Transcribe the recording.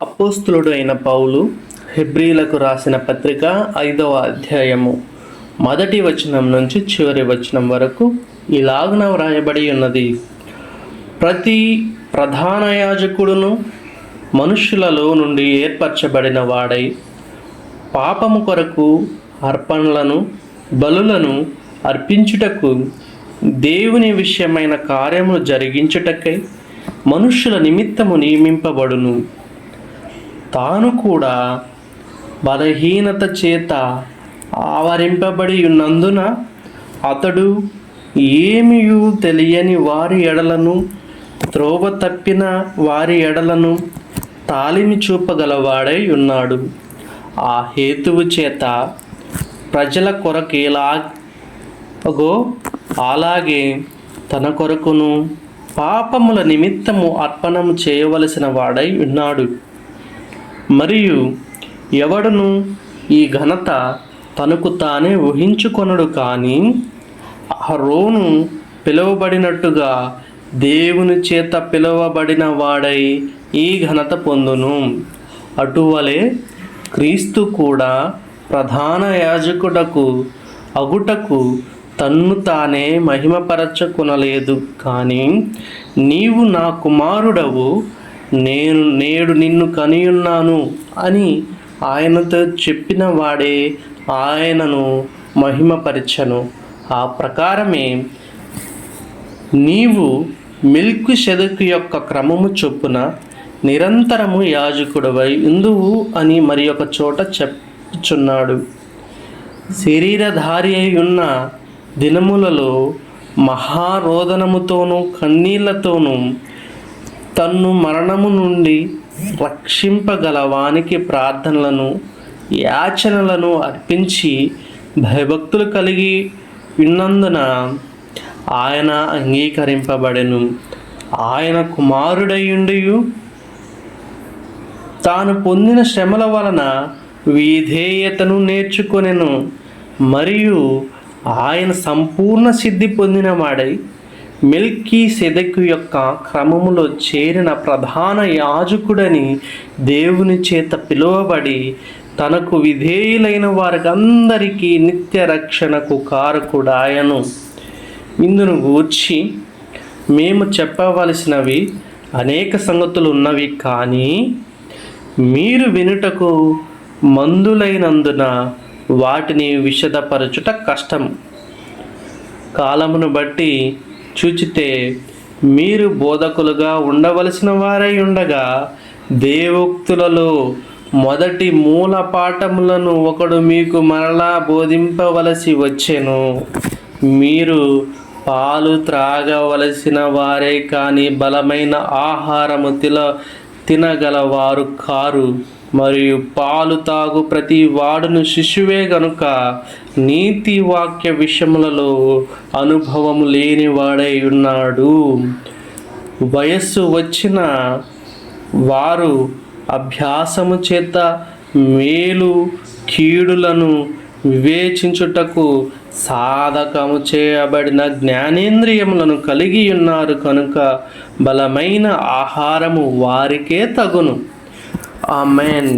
అపోస్తలుడు అయిన పౌలు హెబ్రీలకు రాసిన పత్రిక 5వ అధ్యాయము 1వ వచనం నుంచి చివరి వచనం వరకు ఇలాగున వ్రాయబడి ఉన్నది. ప్రతి ప్రధాన యాజకుడును మనుష్యులలో నుండి ఏర్పరచబడిన వాడై పాపము కొరకు అర్పణలను బలులను అర్పించుటకు దేవుని విషయమైన కార్యములు జరిగించుటకై మనుష్యుల నిమిత్తము నియమింపబడును. తాను కూడా బలహీనత చేత ఆవరింపబడి ఉన్నందున అతడు ఏమియూ తెలియని వారి ఎడలను త్రోవ తప్పిన వారి ఎడలను తాలిమి చూపగలవాడై ఉన్నాడు. ఆ హేతువు చేత ప్రజల కొరకేలాగో అలాగే తన కొరకును పాపముల నిమిత్తము అర్పణము చేయవలసిన వాడై ఉన్నాడు. మరియు ఎవడును ఈ ఘనత తనకు తానే ఊహించుకొనడు, కానీ అహరోను పిలువబడినట్టుగా దేవుని చేత పిలువబడిన వాడై ఈ ఘనత పొందును. అటువలే క్రీస్తు కూడా ప్రధాన యాజకుడకు అగుటకు తన్ను తానే మహిమపరచుకొనలేదు, కానీ నీవు నా కుమారుడవు, నేడు నిన్ను కనియున్నాను అని ఆయనతో చెప్పిన వాడే ఆయనను మహిమపరచను. ఆ ప్రకారమే నీవు మెల్కీషెదెకు యొక్క క్రమము చొప్పున నిరంతరము యాజకుడవై ఉందువు అని మరి ఒక చోట చెప్పుచున్నాడు. శరీరధారి అయి ఉన్న దినములలో మహారోదనముతోనూ కన్నీళ్లతోనూ తన్ను మరణము నుండి రక్షింపగలవానికి ప్రార్థనలను యాచనలను అర్పించి భయభక్తులు కలిగి ఉన్నందున ఆయన అంగీకరింపబడెను. ఆయన కుమారుడయుండియు తాను పొందిన శ్రమల వలన విధేయతను నేర్చుకొనెను. మరియు ఆయన సంపూర్ణ సిద్ధి పొందిన వాడై మెల్కీషెదెకు యొక్క క్రమములో చేరిన ప్రధాన యాజకుడని దేవుని చేత పిలువబడి తనకు విధేయులైన వారికందరికీ నిత్య రక్షణకు కారకుడాయను. ఇందును గూర్చి మేము చెప్పవలసినవి అనేక సంగతులు ఉన్నవి, కానీ మీరు వినుటకు మందులైనందున వాటిని విశదపరచుట కష్టం. కాలమును బట్టి చూచితే మీరు బోధకులుగా ఉండవలసిన వారై ఉండగా దేవోక్తులలో మొదటి మూల పాఠములను ఒకడు మీకు మరలా బోధింపవలసి వచ్చెను. మీరు పాలు త్రాగవలసిన వారే కానీ బలమైన ఆహారము తినగలవారు కారు. మరియు పాలు తాగు ప్రతి వాడును శిశువే గనుక నీతి వాక్య విషయములలో అనుభవము లేని వాడై ఉన్నాడు. వయస్సు వచ్చిన వారు అభ్యాసము చేత మేలు కీడులను వివేచించుటకు సాధకము చేయబడిన జ్ఞానేంద్రియములను కలిగి ఉన్నారు కనుక బలమైన ఆహారము వారికే తగును. ఆమేన్.